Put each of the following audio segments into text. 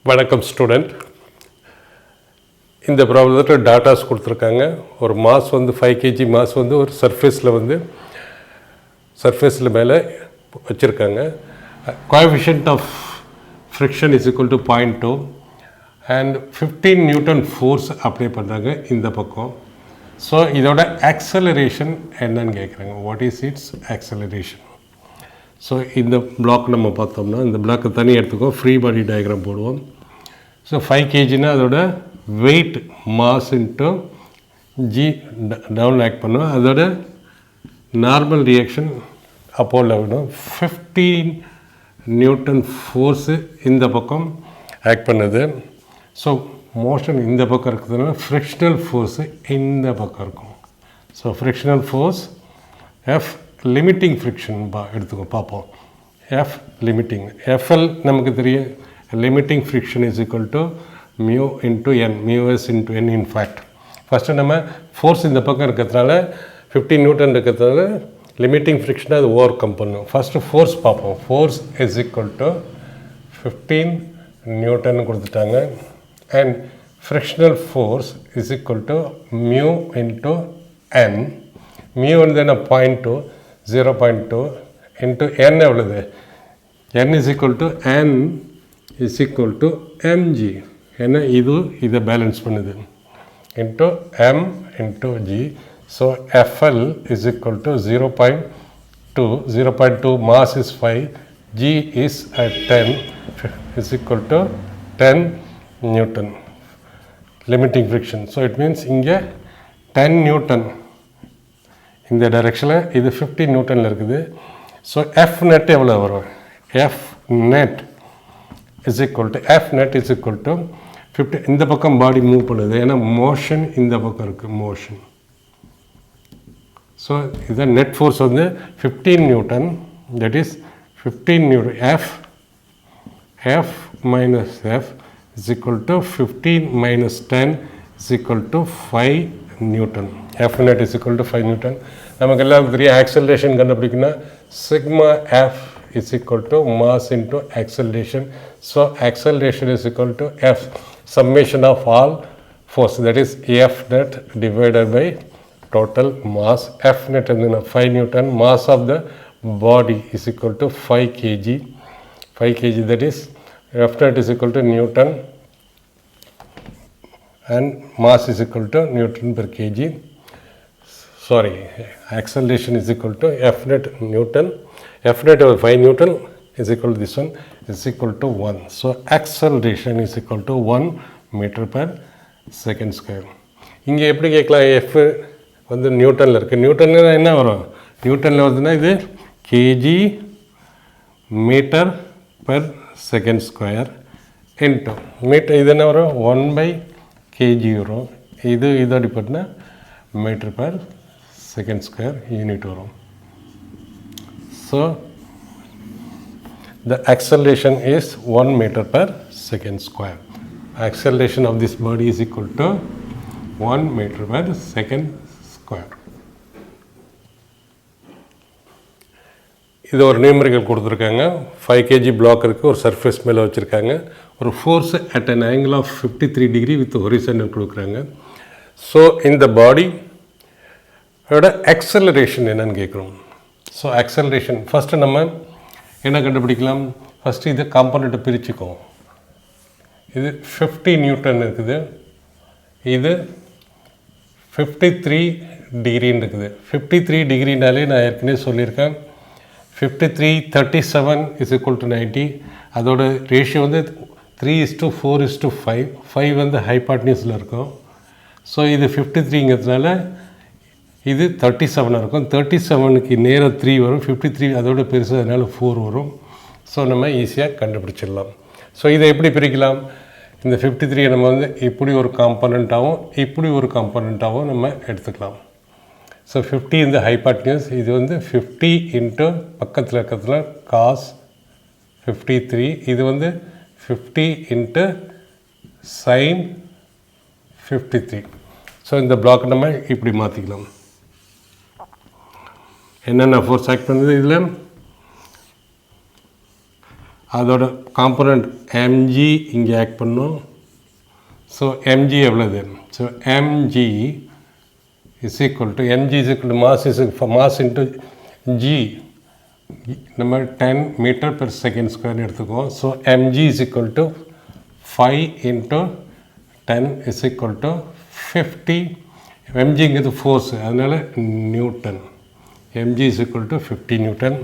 வணக்கம் ஸ்டூடெண்ட். இந்த ப்ராப்ளத்தில் டாட்டாஸ் கொடுத்துருக்காங்க. ஒரு மாஸ் வந்து 5 kg மாஸ் வந்து ஒரு சர்ஃபேஸில் மேலே வச்சுருக்காங்க. Coefficient of friction is equal to 0.2 and 15 newton force apply பண்ணுறாங்க இந்த பக்கம். ஸோ இதோட ஆக்சலரேஷன் என்னன்னு கேட்குறாங்க. What is its acceleration? So இந்த பிளாக் நம்ம பார்த்தோம்னா இந்த பிளாக்கை தனி எடுத்துக்கோ, ஃப்ரீ பாடி டயக்ராம் போடுவோம். ஸோ 5 kgனா அதோட weight mass into g down act பண்ணுவோம். அதோட நார்மல் ரியாக்ஷன் அப்போல விடும். 15 நியூட்டன் ஃபோர்ஸு இந்த பக்கம் ஆக்ட் பண்ணுது. ஸோ மோஷன் இந்த பக்கம் இருக்கிறதுனால ஃப்ரிக்ஷனல் ஃபோர்ஸு இந்த பக்கம் இருக்கும். So frictional force F limiting friction எடுத்துக்கோ பார்ப்போம். எஃப் லிமிட்டிங் எஃப்எல் நமக்கு தெரியும். Limiting friction is equal to mu into N, mu s into N. In fact first நம்ம ஃபோர்ஸ் இந்த பக்கம் இருக்கிறதுனால 15 நியூட்டன் இருக்கிறதுனால லிமிட்டிங் ஃப்ரிக்ஷனை அது ஓவர் கம் பண்ணும். ஃபஸ்ட்டு ஃபோர்ஸ் பார்ப்போம். Force is equal to 15 newton கொடுத்துட்டாங்க. And frictional force is equal to mu into N. Mu வந்து என்ன 0.2 இன்ட்டு என் எவ்வளவு? என் is equal to N is equal to mg. ஏன்னா இதை பேலன்ஸ் பண்ணுது. Into m into g. So FL is equal to 0.2 mass is 5, g is 10 is equal to 10 newton limiting friction. So it means இங்கே 10 Newton இந்த டைரெக்ஷனில், இது 15 நியூட்டனில் இருக்குது. So F net எவ்வளோ வரும்? F net is equal to 50. இந்த பக்கம் பாடி move பண்ணுது, ஏன்னா மோஷன் இந்த பக்கம் இருக்குது மோஷன். ஸோ இதுதான் நெட் ஃபோர்ஸ் வந்து 15 newton. That is 15 newton. F minus F is equal to 15 minus 10 is equal to 5 newton. F net is equal to 5 newton. நமக்கு எல்லாருக்கும் தெரியும் ஆக்சலரேஷன் கண்டுபிடிக்கணும்னா sigma F is equal to mass into acceleration. So acceleration is equal to F summation of all force, that is F net divided by total mass. F net வந்து 5 newton. Mass of the body is equal to 5 kg. 5 kg, that is F net is equal to Newton and mass is equal to Newton per kg. Sorry, acceleration is equal to F net Newton. F net over 5 Newton is equal to this one is equal to 1. So acceleration is equal to 1 meter per second square. இங்கே எப்படி கேட்கலாம்? F வந்து நியூட்டனில் இருக்குது. நியூட்டனில் என்ன வரும்? நியூட்டனில் வருதுன்னா இது kg metre per second square into metre. இது என்ன வரும்? 1/kg வரும். இது அடிப்பட்டுனா metre per second square unit வரும். So the acceleration is 1 meter per second square. Acceleration of this body is equal to 1 meter per second square. இது ஒரு numerical கொடுத்துருக்காங்க. 5 kg பிளாக் இருக்குது, ஒரு சர்ஃபேஸ் மேலே வச்சுருக்காங்க. ஒரு force at an angle of 53 degree with horizontal கொடுக்குறாங்க. So இந்த பாடியோட ஆக்சலரேஷன் என்னன்னு கேட்குறோம். ஸோ ஆக்சலரேஷன் ஃபஸ்ட்டு நம்ம என்ன கண்டுபிடிக்கலாம்? ஃபஸ்ட்டு இது காம்பனண்ட்டை பிரிச்சுக்குவோம். இது 50 நியூட்டன் இருக்குது, இது 53 டிகிரின்னு இருக்குது. 53 டிகிரினாலே நான் ஏற்கனவே சொல்லியிருக்கேன் 53/37 இஸ் ஈக்குவல் டு 90. அதோட ரேஷியோ வந்து 3:4:5. 5 வந்து ஹைபாட்னியூஸில் இருக்கும். ஸோ இது 53ங்கிறதுனால இது 37 இருக்கும். 37க்கு நேராக 3 வரும். 53 அதோட பெருசு, அதனால் 4 வரும். ஸோ நம்ம ஈஸியாக கண்டுபிடிச்சிடலாம். ஸோ இதை எப்படி பிரிக்கலாம்? இந்த 53 நம்ம வந்து இப்படி ஒரு காம்பனண்ட்டாகவும் இப்படி ஒரு காம்பனண்ட்டாகவும் நம்ம எடுத்துக்கலாம். ஸோ 50 இந்த ஹைபாட்னியூஸ், இது வந்து 50 இன்ட்டு பக்கத்தில் இருக்கிறதுல காஸ் 53. இது வந்து 50 இன்ட்டு சைன் 53. ஸோ இந்த பிளாக் நம்ம இப்படி மாற்றிக்கலாம். என்னென்ன ஃபோர்ஸ் ஆக்ட் பண்ணுது? இதில் அதோட காம்பனண்ட் mg இங்கே ஆக்ட் பண்ணும். ஸோ mg எவ்வளவு? So mg is equal to mass into g. நம்ம 10 meter per second square எடுத்துக்கோம். So mg is equal to 5 into 10 is equal to 50. mgங்கிறது force, அதனால் Newton. mg is equal to 50 Newton.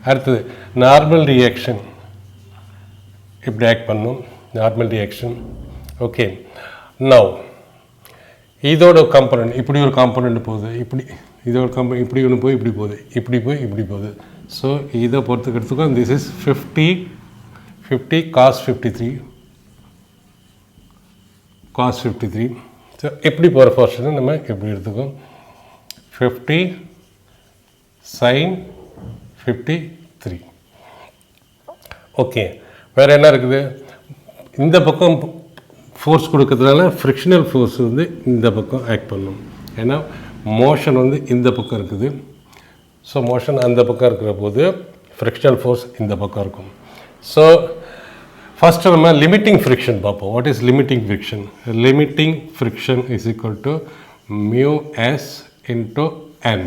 அடுத்தது normal reaction இப்படி act பண்ணும். Normal reaction. Okay, now இதோட component இப்படி ஒரு component போகுது, இப்படி இதோட இப்படி ஒன்று போய் இப்படி போகுது, இப்படி போய் இப்படி போகுது. ஸோ இதை பொறுத்துக்கு எடுத்துக்கோ. This is 50 cos 53 cos 53. So எப்படி போகிற போர்ஷனை நம்ம எப்படி எடுத்துக்கோம். 50 sin 53. ஓகே, வேறு என்ன இருக்குது? இந்த பக்கம் ஃபோர்ஸ் கொடுக்கறதுனால ஃப்ரிக்ஷனல் ஃபோர்ஸ் வந்து இந்த பக்கம் ஆக்ட் பண்ணும். ஏன்னா மோஷன் வந்து இந்த பக்கம் இருக்குது. ஸோ மோஷன் அந்த பக்கம் இருக்கிற போது ஃப்ரிக்ஷனல் ஃபோர்ஸ் இந்த பக்கம் இருக்கும். ஸோ ஃபஸ்ட்டு நம்ம லிமிட்டிங் ஃப்ரிக்ஷன் பார்ப்போம். What is limiting friction? Limiting friction is equal to μs into n.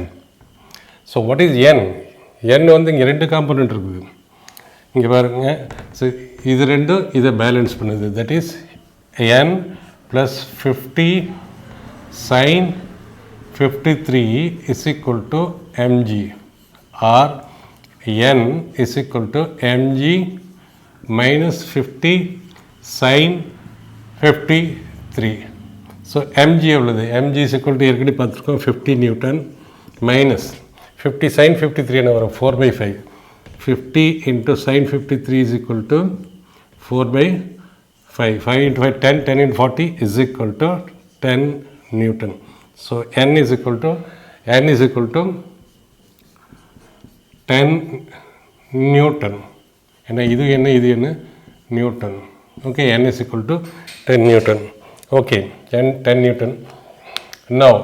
So what is n? n வந்து இங்கே 2 காம்பனண்ட் இருக்குது. இங்கே பாருங்கள். ஸோ இது ரெண்டும் இதை பேலன்ஸ் பண்ணுது. That is n plus 50 sin 53 is equal to mg, or n is equal to mg minus 50 sin 53. So mg எவ்வளவு? mg is equal to ஏற்கனவே பார்த்துருக்கோம் 50 நியூட்டன் மைனஸ் 50 sin 53 என்ன வரும்? 4/5. 50 into sin 53 is equal to 4/5. 5 into 5, 10. 10 into 40 is equal to 10 Newton. So n is equal to 10 Newton. And இது என்ன Newton. Okay, n is equal to 10 Newton. Okay, 10 Newton. Now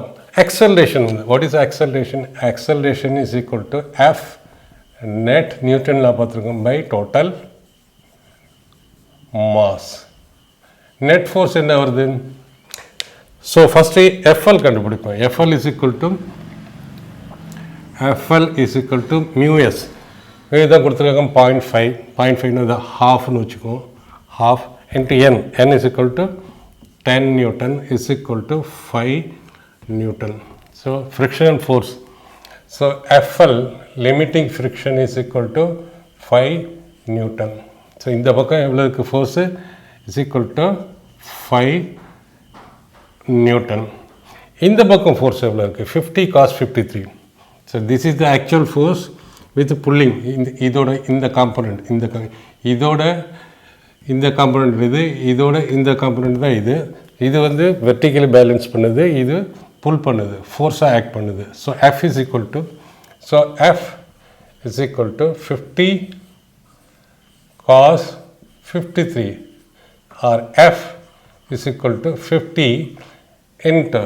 acceleration. What is acceleration? Acceleration is equal to F net Newton by total mass. Net force என்ன வருது? So first FL கண்டுபிடிப்போம். FL is equal to μs. இதுதான் கொடுத்துருக்காங்க 0.5. 0.5 இது ஹாஃப்னு வச்சுக்கோம். Half into n is equal to 10 Newton is equal to 5 Newton. So frictional force. So FL limiting friction is equal to 5 Newton. So இந்த பக்கம் எவ்வளோ இருக்குது force? is equal to 5 Newton. இந்த பக்கம் ஃபோர்ஸ் எவ்வளோ இருக்குது? 50 cos 53. So this is the actual force with pulling. இதோட இந்த காம்பனண்ட் இதோட இந்த காம்பனண்ட் இதோட இந்த காம்பனண்ட் தான் இது வந்து வெர்டிக்கலி பேலன்ஸ் பண்ணுது, இது புல் பண்ணுது, ஃபோர்ஸாக ஆக்ட் பண்ணுது. So F is equal to 50 cos 53 or F is equal to 50 into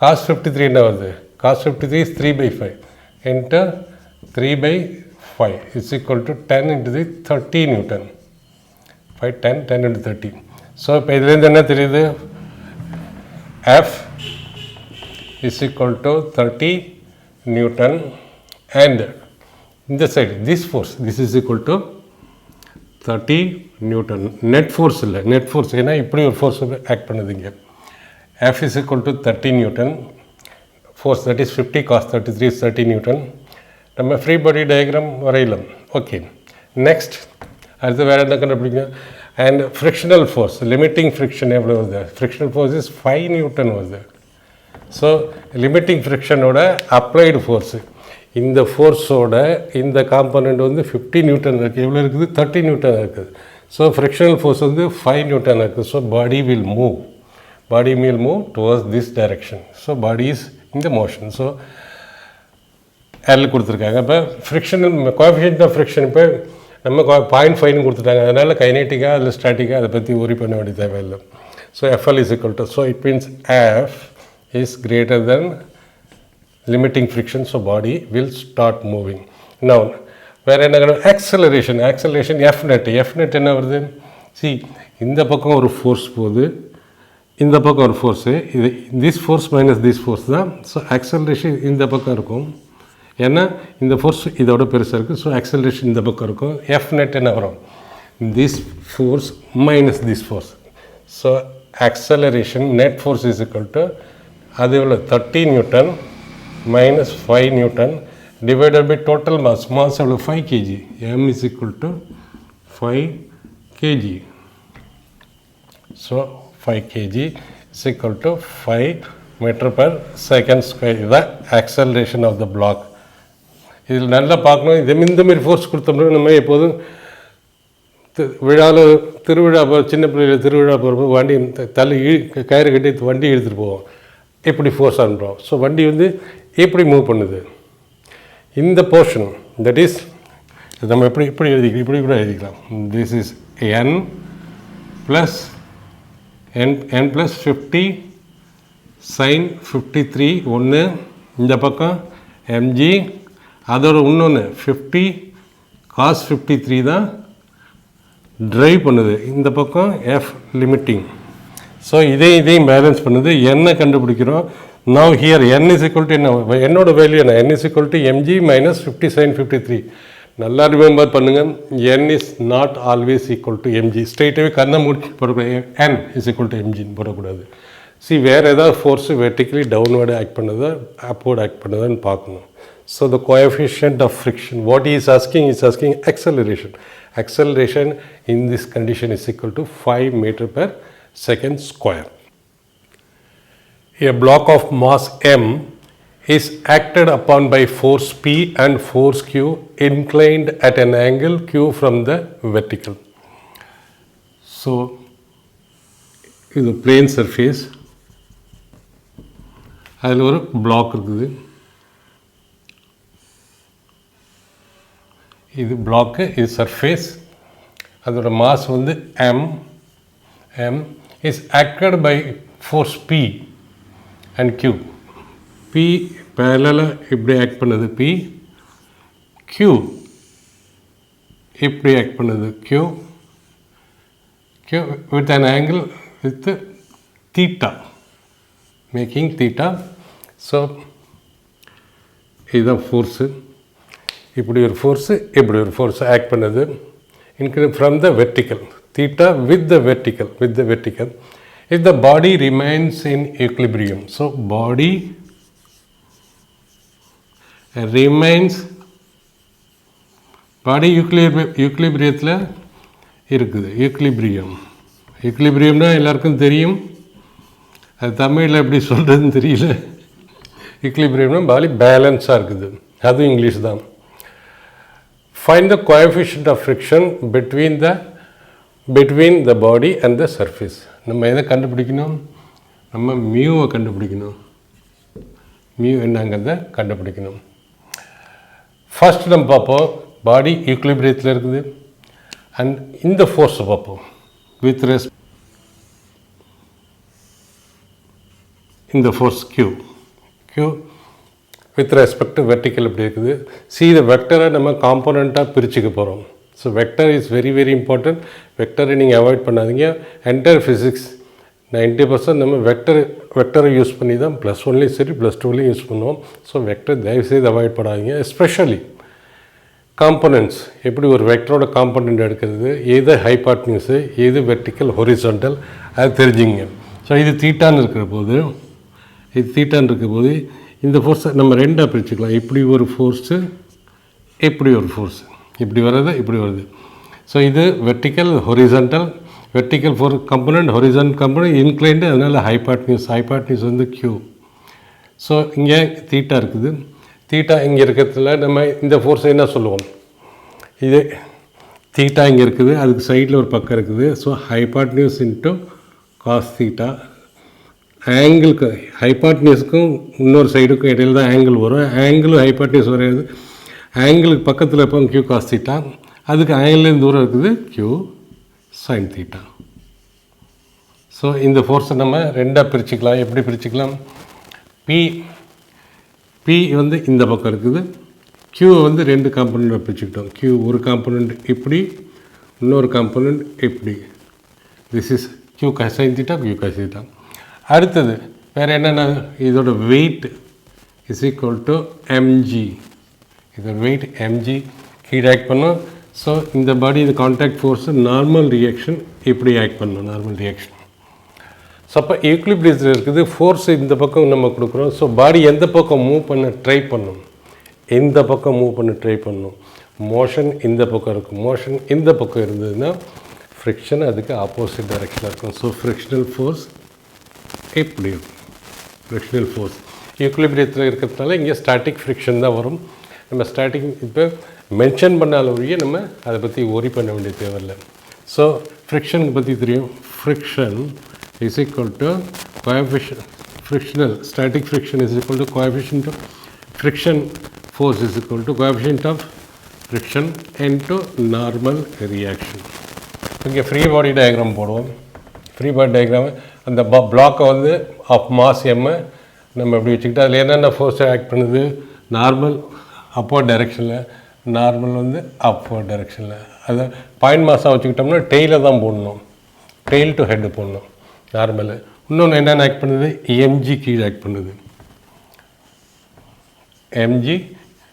cos 53 என்ன வருது? cos 53 is 3/5 into 3/5 is equal to 10 into the 30 Newton. 5, 10 into 30. So இப்போ இதுலேருந்து என்ன தெரியுது? F is equal to 30 Newton and இந்த side this force, this is equal to 30 Newton. Net force இல்லை, net force ஏன்னா இப்படி ஒரு ஃபோர்ஸ் ஆக்ட் பண்ணுதுங்க. F is equal to 30 Newton. Force that is 50 cos 33 is 30 Newton. நம்ம free body diagram வரையலாம். Okay, next அடுத்து வேறு என்ன கண்டுபிடிக்கணும்? And frictional force, limiting friction எவ்வளோ வருது? ஃப்ரிக்ஷனல் ஃபோர்ஸ் இஸ் 5 Newton வருது. ஸோ லிமிட்டிங் ஃப்ரிக்ஷனோட அப்ளைடு ஃபோர்ஸு, இந்த ஃபோர்ஸோட இந்த காம்பனண்ட் வந்து 50 நியூட்டன் இருக்குது. எவ்வளோ இருக்குது? 30 நியூட்டன் இருக்குது. ஸோ ஃப்ரிக்ஷனல் ஃபோர்ஸ் வந்து 5 நியூட்டன் இருக்குது. So body will move towards this direction. So body is in the motion. So L கொடுத்துருக்காங்க. இப்போ ஃப்ரிக்ஷனல் கோஎஃபிஷியன்ட் ஆஃப் ஃப்ரிக்ஷன் இப்போ நம்ம 0.5 கொடுத்துட்டாங்க. அதனால் கைனேட்டிக்காக அதில் ஸ்டாட்டிக்காக அதை பற்றி worry பண்ண வேண்டிய தேவையில்லை. So FL is equal to, so it means F is greater than limiting friction, so body will start moving. Now வேறு என்ன ஆக்சலரேஷன் எஃப் நெட் என்ன வருது? சி இந்த பக்கம் ஒரு ஃபோர்ஸ் போகுது, இந்த பக்கம் ஒரு ஃபோர்ஸு, இது this force minus this force தான். ஸோ ஆக்சலரேஷன் இந்த பக்கம் இருக்கும், ஏன்னா இந்த ஃபோர்ஸ் இதோட பெருசாக இருக்குது. ஸோ ஆக்சலரேஷன் இந்த பக்கம் இருக்கும். எஃப் நெட் என்ன வரும்? This force minus this force. So acceleration net force is equal to அது எவ்வளோ 30 Newton minus 5 Newton divided by total mass. Mass எவ்வளோ 5 kg. M is equal to 5 kg. So 5 kg is equal to 5 meter per second square. இதுதான் acceleration of the block. இதில் நல்லா பார்க்கணும். இந்த மாதிரி force கொடுத்தோம்னா நம்ம எப்போதும் திருவிழா சின்ன பிள்ளைகள் திருவிழா போகிறப்போ வண்டி தள்ளி கயிறு கட்டி வண்டி இழுத்துட்டு போவோம். எப்படி ஃபோர்ஸ் அனுப்புகிறோம். ஸோ வண்டி வந்து எப்படி மூவ் பண்ணுது, இந்த போர்ஷன் தட் இஸ் நம்ம இப்படி எழுதிக்கலாம், இப்படி கூட எழுதிக்கலாம். திஸ் இஸ் n + 50 sin 53 ஒன்று, இந்த பக்கம் mg, அதோட இன்னொன்று 50 cos 53 தான் ட்ரைவ் பண்ணுது, இந்த பக்கம் எஃப் லிமிட்டிங். ஸோ இதையும் பேலன்ஸ் பண்ணுது. என்ன கண்டுபிடிக்கிறோம்? Now here n is equal to என்ன, என்னோட வேல்யூ என்ன? n is equal to mg minus 50 sin 53. நல்லா ரிமெம்பர் பண்ணுங்கள், n is not always equal to mg. ஸ்ட்ரெயிட்டாகவே கண்ணை மூடி போடக்கூடாது, n இஸ் ஈக்குவல் டு mgன்னு போடக்கூடாது. வேறு ஏதாவது ஃபோர்ஸு வெர்டிக்கலி டவுன்வர்டு ஆக்ட் பண்ணுதா அப்வர்டு ஆக்ட் பண்ணுதான்னு பார்க்கணும். So the coefficient of friction what is asking acceleration. Acceleration in this condition is equal to 5 meter per second square. A block of mass m is acted upon by force P and force Q inclined at an angle Q from the vertical. So, இது plane surface. அதில் ஒரு black இருக்குது. இது block, இது surface. அதோட mass வந்து m is acted by force P and Q. P parallel இப்படி act பண்ணுது P, Q இப்படி ஆக்ட் பண்ணுது Q with an angle with theta, making theta. So இதுதான் ஃபோர்ஸு. இப்படி ஒரு ஃபோர்ஸு, இப்படி ஒரு ஃபோர்ஸு ஆக்ட் பண்ணுது from the vertical. Theta with the vertical. If the body remains in equilibrium, so body remains, body equilibriumத்தில் இருக்குது. ஈக்குலிபிரியம்னா எல்லாருக்கும் தெரியும், அது தமிழில் எப்படி சொல்கிறதுன்னு தெரியல. ஈக்குலிபிரியம்னா பாடி பேலன்ஸாக இருக்குது, அதுவும் இங்கிலீஷ் தான். Find the coefficient of friction between the body and the surface. நம்ம எதை கண்டுபிடிக்கணும்? நம்ம மியூவை கண்டுபிடிக்கணும். மியூ என்னங்கிறத கண்டுபிடிக்கணும். ஃபர்ஸ்ட் நம்ம பார்ப்போம், பாடி ஈக்குலிபிரியத்தில் இருக்குது. அண்ட் இந்த ஃபோர்ஸை பார்ப்போம் வித் இந்த force Q with respect to vertical இப்படி இருக்குது. இந்த வெக்டரை நம்ம காம்போனண்ட்டாக பிரிச்சுக்க போகிறோம். So vector is very very important. வெக்டரை நீங்கள் அவாய்ட் பண்ணாதீங்க. என்டையர் ஃபிசிக்ஸ் 90% நம்ம வெக்டரை யூஸ் பண்ணி தான் +1லேயும் சரி +2லேயும் யூஸ் பண்ணுவோம். ஸோ வெக்டர் தயவுசெய்து அவாய்ட் பண்ணாதீங்க. எஸ்பெஷலி காம்போனன்ட்ஸ், எப்படி ஒரு வெக்டரோட காம்போனண்ட் எடுக்கிறது, எது ஹைபாட்னியூஸு, எது வெர்டிக்கல் ஹொரிசான்டல், அது தெரிஞ்சுங்க. ஸோ இது தீட்டான்னு இருக்கிற போது இந்த ஃபோர்ஸை நம்ம ரெண்டாக பிரிச்சுக்கலாம். இப்படி ஒரு ஃபோர்ஸு, இப்படி ஒரு ஃபோர்ஸு, இப்படி வருது. ஸோ இது vertical horizontal, vertical force component, horizontal component, inclined, அதனால் ஹைபாட்னியூஸ் வந்து Q. ஸோ இங்கே தீட்டா இருக்குது. தீட்டா இங்கே இருக்கிறதுல நம்ம இந்த ஃபோர்ஸை என்ன சொல்லுவோம்? இது தீட்டா இங்கே இருக்குது, அதுக்கு சைடில் ஒரு பக்கம் இருக்குது. So hypotenuse into cos theta. ஆங்கிளுக்கு ஹைபாட்னியூஸுக்கும் இன்னொரு சைடுக்கும் இடையில தான் ஆங்கிள் வரும். ஆங்கிளும் ஹைபாட்னியூஸ் வரையாது. ஆங்கிளுக்கு பக்கத்தில் இருப்போம் Q காஸ் தீட்டா, அதுக்கு ஆங்கிள்லேருந்து தூரம் இருக்குது Q சைன் தீட்டா. ஸோ இந்த ஃபோர்ஸை நம்ம ரெண்டாக பிரிச்சுக்கலாம். எப்படி பிரிச்சுக்கலாம்? P வந்து இந்த பக்கம் இருக்குது, Q வந்து ரெண்டு காம்பனண்ட் பிரிச்சுக்கிட்டோம். Q ஒரு காம்பனண்ட் இப்படி, இன்னொரு காம்பனண்ட் இப்படி. This is Q sin theta, Q cos theta. அடுத்தது வேறு என்னென்ன, இதோட weight is equal to mg. இதோட வெயிட் mg கீழே ஆக்ட் பண்ணும். ஸோ இந்த பாடி இது கான்டாக்ட் ஃபோர்ஸு நார்மல் ரியாக்ஷன் இப்படி ஆக்ட் பண்ணணும், நார்மல் ரியாக்ஷன். ஸோ அப்போ ஈக்குலிபிரியத்தில் இருக்குது, ஃபோர்ஸ் இந்த பக்கம் நம்ம கொடுக்குறோம். ஸோ பாடி எந்த பக்கம் மூவ் பண்ண ட்ரை பண்ணணும், இந்த பக்கம் மூவ் பண்ண ட்ரை பண்ணணும். மோஷன் இந்த பக்கம் இருக்கும், மோஷன் இந்த பக்கம் இருந்ததுன்னா ஃப்ரிக்ஷன் அதுக்கு ஆப்போசிட் டைரெக்ஷனில் இருக்கும். ஸோ ஃப்ரிக்ஷனல் ஃபோர்ஸ் இப்படி இருக்கும். ஃப்ரிக்ஷனல் ஃபோர்ஸ் ஈக்குலிபிரியத்தில் இருக்கிறதுனால இங்கே ஸ்டாட்டிக் ஃப்ரிக்ஷன் தான் வரும். நம்ம ஸ்டாட்டிக் இப்போ மென்ஷன் பண்ணால ஒழிய நம்ம அதை பற்றி ஒரி பண்ண வேண்டிய தேவையில்லை. ஸோ ஃப்ரிக்ஷனுக்கு பற்றி தெரியும். Friction is equal to coefficient frictional static friction is equal to coefficient of friction force is equal to coefficient of friction into normal reaction. இங்கே ஃப்ரீ பாடி டயக்ராம் போடுவோம். ஃப்ரீ பாடி டயக்ராம் அந்த பிளாக்கை வந்து of mass எம்மை நம்ம எப்படி வச்சுக்கிட்டு அதில் என்னென்ன ஃபோர்ஸ் ஆக்ட் பண்ணுது, நார்மல் அப்போர்ட் டைரெக்ஷனில், நார்மல் வந்து அப்போர்ட் டைரெக்ஷனில். அதை பாயிண்ட் மாஸாக வச்சுக்கிட்டோம்னா டெய்லில் தான் போடணும், டெய்ல் டு ஹெட்டு போடணும் நார்மலு. இன்னொன்று என்னென்ன ஆக்ட் பண்ணுது, எம்ஜி கீழே ஆக்ட் பண்ணுது. Mg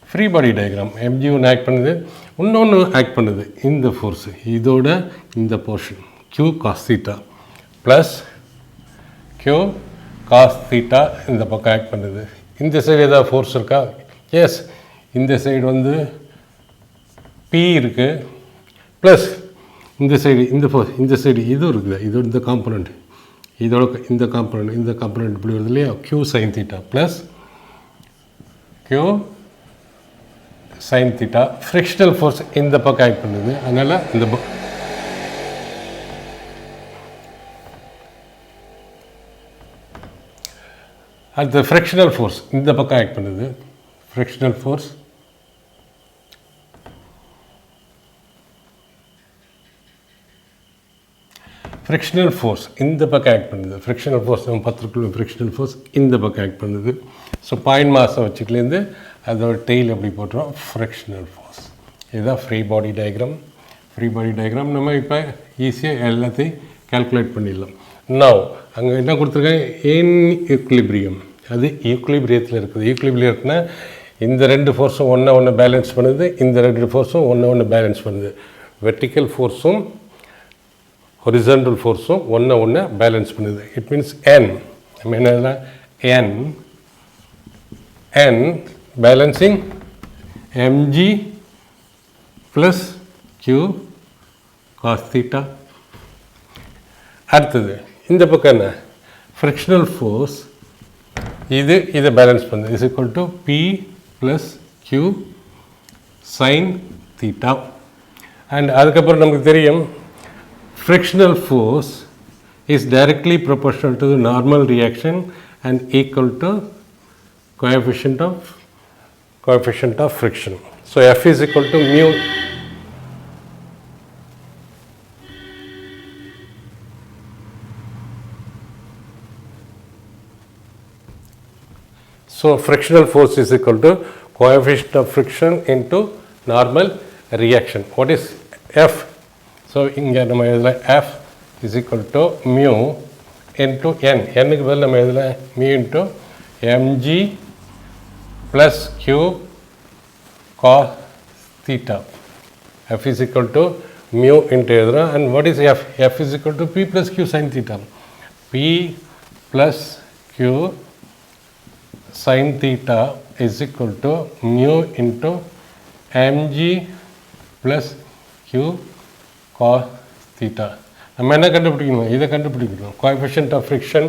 free body diagram, mg ஒன்று ஆக்ட் பண்ணுது, இன்னொன்று ஆக்ட் பண்ணுது இந்த ஃபோர்ஸு, இதோட இந்த portion Q cos theta plus Q cos theta இந்த பக்கம் ஆக்ட் பண்ணுது. இந்த சைடு ஏதாவது ஃபோர்ஸ் இருக்கா? எஸ், இந்த சைடு வந்து பி இருக்குது, ப்ளஸ் இந்த சைடு இந்த ஃபோர்ஸ், இந்த சைடு இதுவும் இருக்குது, இதோட இந்த காம்பனண்ட், இதோட இந்த காம்பனண்ட் இப்படி வருது இல்லையா, Q sine theta plus Q sine theta. Frictional force இந்த பக்கம் ஆக்ட் பண்ணுது, அதனால் இந்த அடுத்த ஃப்ரிக்ஷனல் ஃபோர்ஸ் இந்த பக்கம் ஆக்ட் பண்ணுது. ஃப்ரிக்ஷனல் ஃபோர்ஸ் ஃப்ரிக்ஷனல் ஃபோர்ஸ் இந்த பக்கம் ஆக்ட் பண்ணுது. ஃப்ரிக்ஷனல் ஃபோர்ஸ் நம்ம பார்த்துருக்கோம், ஃப்ரிக்ஷனல் ஃபோர்ஸ் இந்த பக்கம் ஆக்ட் பண்ணுது. ஸோ பாயிண்ட் மாஸை வச்சுக்கிலேருந்து அதோட டெய்ல் எப்படி போட்டுரும், ஃப்ரிக்ஷனல் ஃபோர்ஸ். இதுதான் free body diagram. Free body diagram நம்ம இப்போ ஈஸியாக எல்லாத்தையும் கால்குலேட் பண்ணிடலாம். நவ் அங்கே என்ன கொடுத்துருக்கேன், இன் ஈக்குலிபிரியம், அது ஈக்குலிபிரியத்தில் இருக்குது. ஈக்குலிபிரியம் இருக்குன்னா இந்த ரெண்டு ஃபோர்ஸும் ஒன்று பேலன்ஸ் பண்ணுது, இந்த ரெண்டு ஃபோர்ஸும் ஒன்று பேலன்ஸ் பண்ணுது. வெர்டிக்கல் ஃபோர்ஸும் ஹொரிசான்டல் ஃபோர்ஸும் ஒன்று பேலன்ஸ் பண்ணுது. இட் மீன்ஸ் என், நம்ம என்ன N N balancing mg plus Q cos theta. அடுத்தது இந்த பக்கம் என்ன, ஃப்ரிக்ஷனல் ஃபோர்ஸ் இதை பேலன்ஸ் பண்ணுது, is equal to P plus Q sine theta. And அதுக்கப்புறம் நமக்கு தெரியும் frictional force is directly proportional to the normal reaction and equal to coefficient of friction. So F is equal to mu. So frictional force is equal to coefficient of friction into normal reaction. What is F? So இங்கே நம்ம இதில் F is equal to mu into N, என்னுக்கு பதில் நம்ம இதில் mu into mg plus Q cos theta. F is equal to mu into எழுதுகிறோம். And what is F? F is equal to P plus Q sine theta. P plus Q sine theta is equal to mu into mg plus Q cos theta. நம்ம என்ன கண்டுபிடிக்கணும், இதை கண்டுபிடிக்கணும், coefficient of friction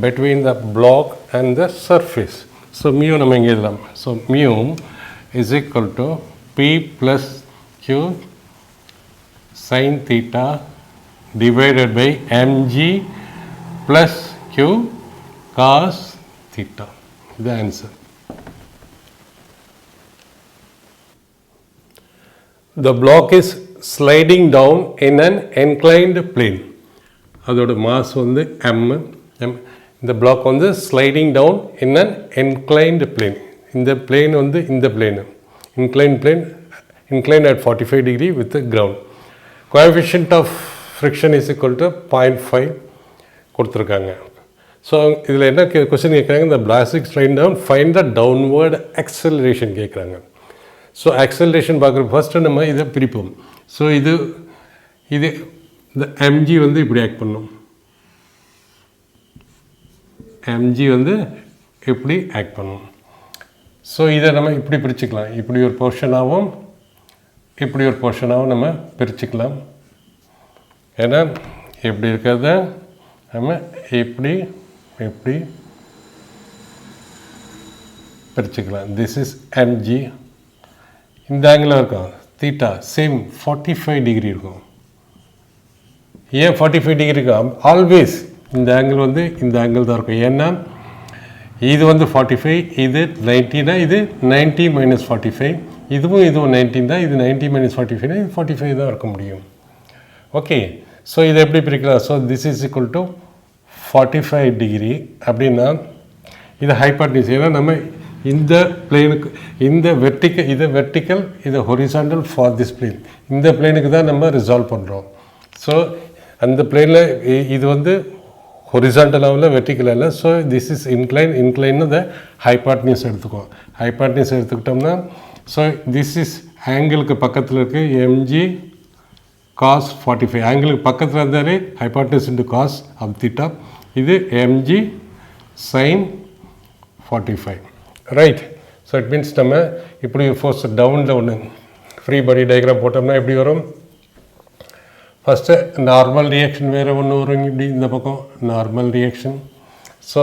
between the block and the surface. So mu நம்ம இங்கே எழுதலாம். So mu is equal to p plus q sin theta divided by mg plus q cos theta. The answer. The block is sliding down in an inclined plane. அதோட mass வந்து m. இந்த block வந்து sliding down in an inclined plane. இந்த plane வந்து இந்த plane, inclined at 45 degree with the ground. Coefficient of friction is equal to 0.5 கொடுத்துருக்காங்க. So இதில் என்ன கொஸ்டின் கேட்குறாங்க, இந்த plastic slide down find the downward acceleration கேட்குறாங்க. ஸோ ஆக்சலரேஷன் பார்க்குற ஃபஸ்ட்டு நம்ம இதை பிரிப்போம். ஸோ இது இந்த எம்ஜி வந்து இப்படி ஆக்ட் பண்ணும், எம்ஜி வந்து இப்படி ஆக்ட் பண்ணும். ஸோ இதை நம்ம இப்படி பிரிச்சுக்கலாம், இப்படி ஒரு போர்ஷனாகவும் இப்படி ஒரு போர்ஷனாகவும் நம்ம பிரிச்சுக்கலாம். ஏன்னா இப்படி இருக்கிறத நம்ம இப்படி இப்படி பிரிச்சுக்கலாம். This is MG. இந்த ஆங்கிளில் இருக்கும் தீட்டா சேம் 45 டிகிரி இருக்கும். ஏன் 45 டிகிரி இருக்கும்? ஆல்வேஸ் இந்த ஆங்கிள் வந்து இந்த ஆங்கிள் தான் இருக்கும். ஏன்னா இது வந்து 45, இது 90னா இது 90 - 45, இதுவும் 19 தான், இது 90 - 45னா இது 45 தான் இருக்க முடியும். ஓகே, ஸோ இதை எப்படி பிரிக்கலாம்? So this is equal to 45 degree அப்படின்னா இது ஹைபாட்னிஸ். ஏன்னா நம்ம இந்த பிளேனுக்கு இந்த வெர்டிக்கல் இது ஹொரிசாண்டல் ஃபார் திஸ் பிளேன், இந்த பிளேனுக்கு தான் நம்ம ரிசால்வ் பண்ணுறோம். ஸோ அந்த பிளேனில் இது வந்து ஹொரிசாண்டல் லெவலில் வெர்டிக்கல் இல்லை. ஸோ திஸ் இஸ் இன்க்ளைன்னு த ஹைபாட்னிஸ் எடுத்துக்கோம். ஹைபாட்னிஸ் எடுத்துக்கிட்டோம்னா ஸோ திஸ் இஸ் ஆங்கிளுக்கு பக்கத்தில் இருக்குது எம்ஜி cos 45. ஆங்கிளுக்கு பக்கத்தில் இருந்தாலே hypotenuse into cos of theta. இது mg sine 45, right. So it means நம்ம இப்படி ஃபோர்ஸ் டவுனில் ஒன்று ஃப்ரீ பாடி டயக்ராம் போட்டோம்னா எப்படி வரும்? ஃபஸ்ட்டு நார்மல் ரியாக்ஷன் வேறு ஒன்று வரும், இப்படி இந்த பக்கம் நார்மல் ரியாக்ஷன். ஸோ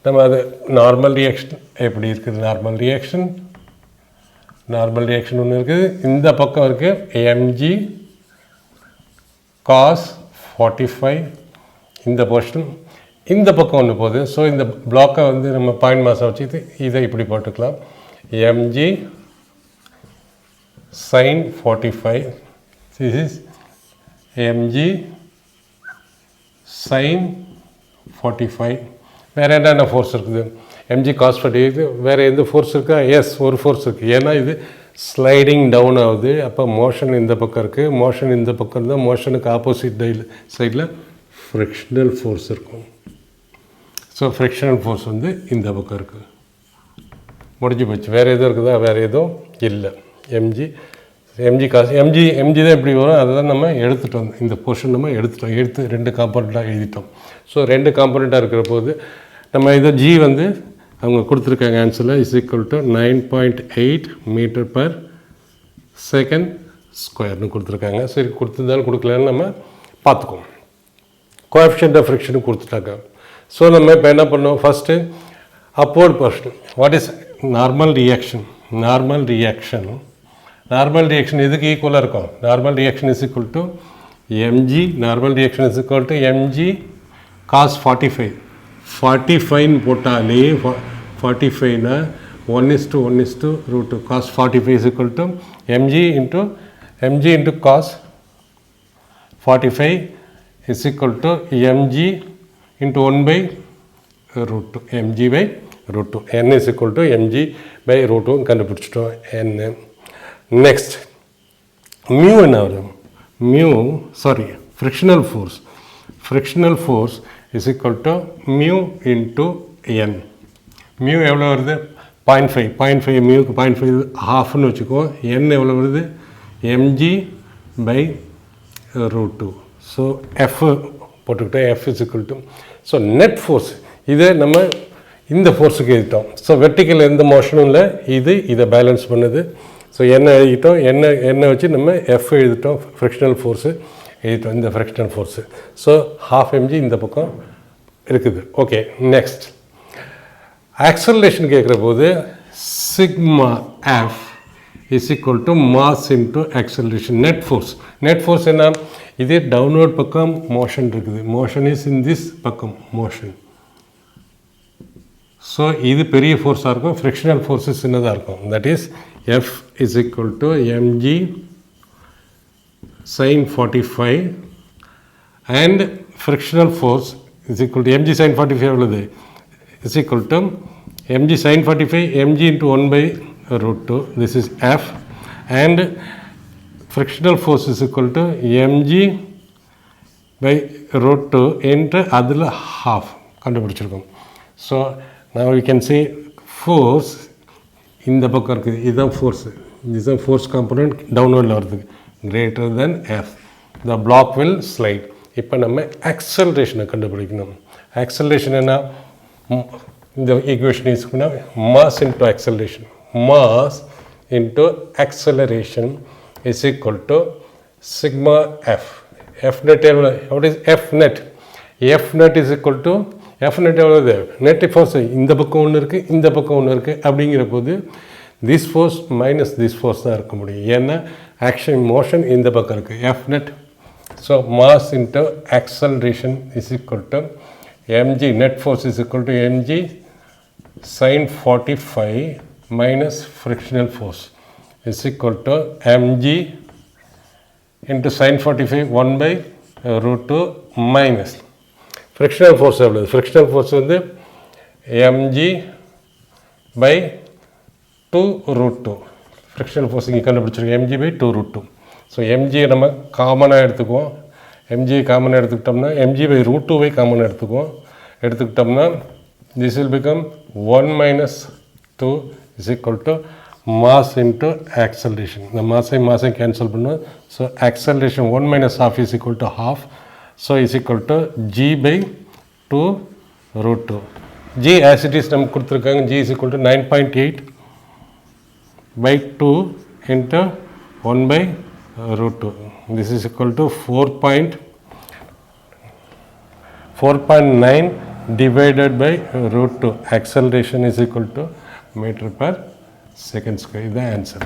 நம்ம அது நார்மல் ரியாக்ஷன் எப்படி இருக்குது? நார்மல் ரியாக்ஷன் ஒன்று இருக்குது, இந்த பக்கம் இருக்குது எம்ஜி cos 45 இந்த போர்ஷன், இந்த பக்கம் ஒன்று போகுது. ஸோ இந்த பிளாக்கை வந்து நம்ம பாயிண்ட் மாஸை வச்சுட்டு இதை இப்படி போட்டுக்கலாம், MG sin 45, this is MG sin 45. வேறு என்னென்ன ஃபோர்ஸ் இருக்குது? எம்ஜி cos 45 வேறு எந்த ஃபோர்ஸ் இருக்கா? எஸ், ஒரு ஃபோர்ஸ் இருக்குது. ஏன்னா இது ஸ்லைடிங் டவுன் ஆகுது, அப்போ மோஷன் இந்த பக்கம் இருக்குது, மோஷன் இந்த பக்கம் இருந்தால் மோஷனுக்கு ஆப்போசிட் சைடில் ஃப்ரிக்ஷனல் ஃபோர்ஸ் இருக்கும். ஸோ ஃப்ரிக்ஷனல் ஃபோர்ஸ் வந்து இந்த பக்கம் இருக்குது. முடிஞ்சு போச்சு. வேறு எதுவும் இருக்குதா? வேறு எதுவும் இல்லை. எம்ஜி காசு எம்ஜி தான் எப்படி வரும், அதை தான் நம்ம எடுத்துட்டோம். இந்த போர்ஷன் நம்ம எடுத்து 2 காம்பனண்ட்டாக எழுதிட்டோம். ஸோ 2 காம்பனண்ட்டாக இருக்கிற போது நம்ம இதை ஜி வந்து அவங்க கொடுத்துருக்காங்க ஆன்சரில் இஸ் ஈக்குவல் டு 9.8 m/s² கொடுத்துருக்காங்க. சரி, கொடுத்துருந்தாலும் கொடுக்கலன்னு நம்ம பார்த்துக்குவோம். கோஎஃபிஷியன்ட் ஆஃப் ஃப்ரிக்ஷன் கொடுத்துட்டாங்க. ஸோ நம்ம இப்போ என்ன பண்ணோம்? First upward portion, what is normal reaction எதுக்கு ஈக்குவலாக இருக்கும்? Normal reaction is equal to mg, mg cos 45 போட்டாலே 45னா 1:1 cos 45 is equal to mg into cos 45 is equal to mg into 1/√2, mg/√2. n is equal to mg/√2 கண்டுபிடிச்சிட்டோம். n. Next mu என்ன வரும்? Frictional force is equal to mu into n. Mu எவ்வளோ வருது? 0.5 மியூக்கு 0.5 ஹாஃப்னு வச்சுக்குவோம். n எவ்வளோ வருது? mg/√2. So f போட்டுக்கிட்டோம், f is equal to. So net force இதை நம்ம இந்த ஃபோர்ஸுக்கு எழுதிட்டோம். ஸோ வெர்டிக்கல் எந்த மோஷனும் இல்லை, இதை பேலன்ஸ் பண்ணுது. ஸோ என்ன எழுதிட்டோம், என்ன வச்சு நம்ம எஃப் எழுதிட்டோம், ஃப்ரிக்ஷனல் ஃபோர்ஸு எழுதிட்டோம், இந்த ஃப்ரிக்ஷனல் ஃபோர்ஸு. ஸோ 1/2 mg இந்த பக்கம் இருக்குது. ஓகே, நெக்ஸ்ட் ஆக்சலரேஷன் கேட்குற போது sigma F is equal to mass into acceleration. Net force என்ன? இதே டவுன்வர்ட் பக்கம் மோஷன் இருக்குது, மோஷன் இஸ் இன் திஸ் பக்கம் மோஷன். ஸோ இது பெரிய ஃபோர்ஸாக இருக்கும், ஃப்ரிக்ஷனல் ஃபோர்ஸு சின்னதாக இருக்கும். That is F is equal to MG sin 45 and frictional force is equal to mg sin 45 எவ்வளவு? is equal to mg sin 45 mg into 1/√2 root 2. This is F, and frictional force is equal to mg by root 2 into அதில் half கண்டுபிடிச்சிருக்கோம். So now we can say force இந்த பக்கம் இருக்குது, இதுதான் force, இதுதான் force component டவுன்வர்டில் வருது, greater than F. The block will slide. இப்போ நம்ம acceleration கண்டுபிடிக்கணும். Acceleration என்ன, இந்த equation is mass into acceleration. Mass into acceleration is equal to sigma F. F net, what is F net? F net is equal to F net எவ்வளவு, net force இந்த பக்கம் ஒன்று இருக்குது, இந்த பக்கம் ஒன்று இருக்குது. அப்படிங்கிற போது this force minus this force தான் இருக்க முடியும், ஏன்னா action motion இந்த பக்கம் இருக்குது, F net. So mass into acceleration is equal to mg, net force is equal to mg sin 45 minus frictional force is equal to mg into sin 45 1 by root 2 minus frictional force எவ்வளவு, frictional force வந்து mg by 2 root 2. frictional force இங்கே கண்டுபிடிச்சிருக்கோம், mg by 2 root 2. So mg நம்ம காமனாக எடுத்துக்குவோம், mg காமனாக எடுத்துக்கிட்டோம்னா mg by root 2 காமனாக எடுத்துக்கிட்டோம்னா this will become 1 minus 2 is equal to mass into acceleration. இந்த மாஸை கேன்சல் பண்ணுவோம். So acceleration 1 minus half is equal to half. So is equal to g by 2 root 2. g as it is நமக்கு கொடுத்துருக்காங்க, g is equal to 9.8 by 2 into 1 by root 2. This is equal to 4.9 divided by root 2. Acceleration is equal to meter per second square. Is the answer.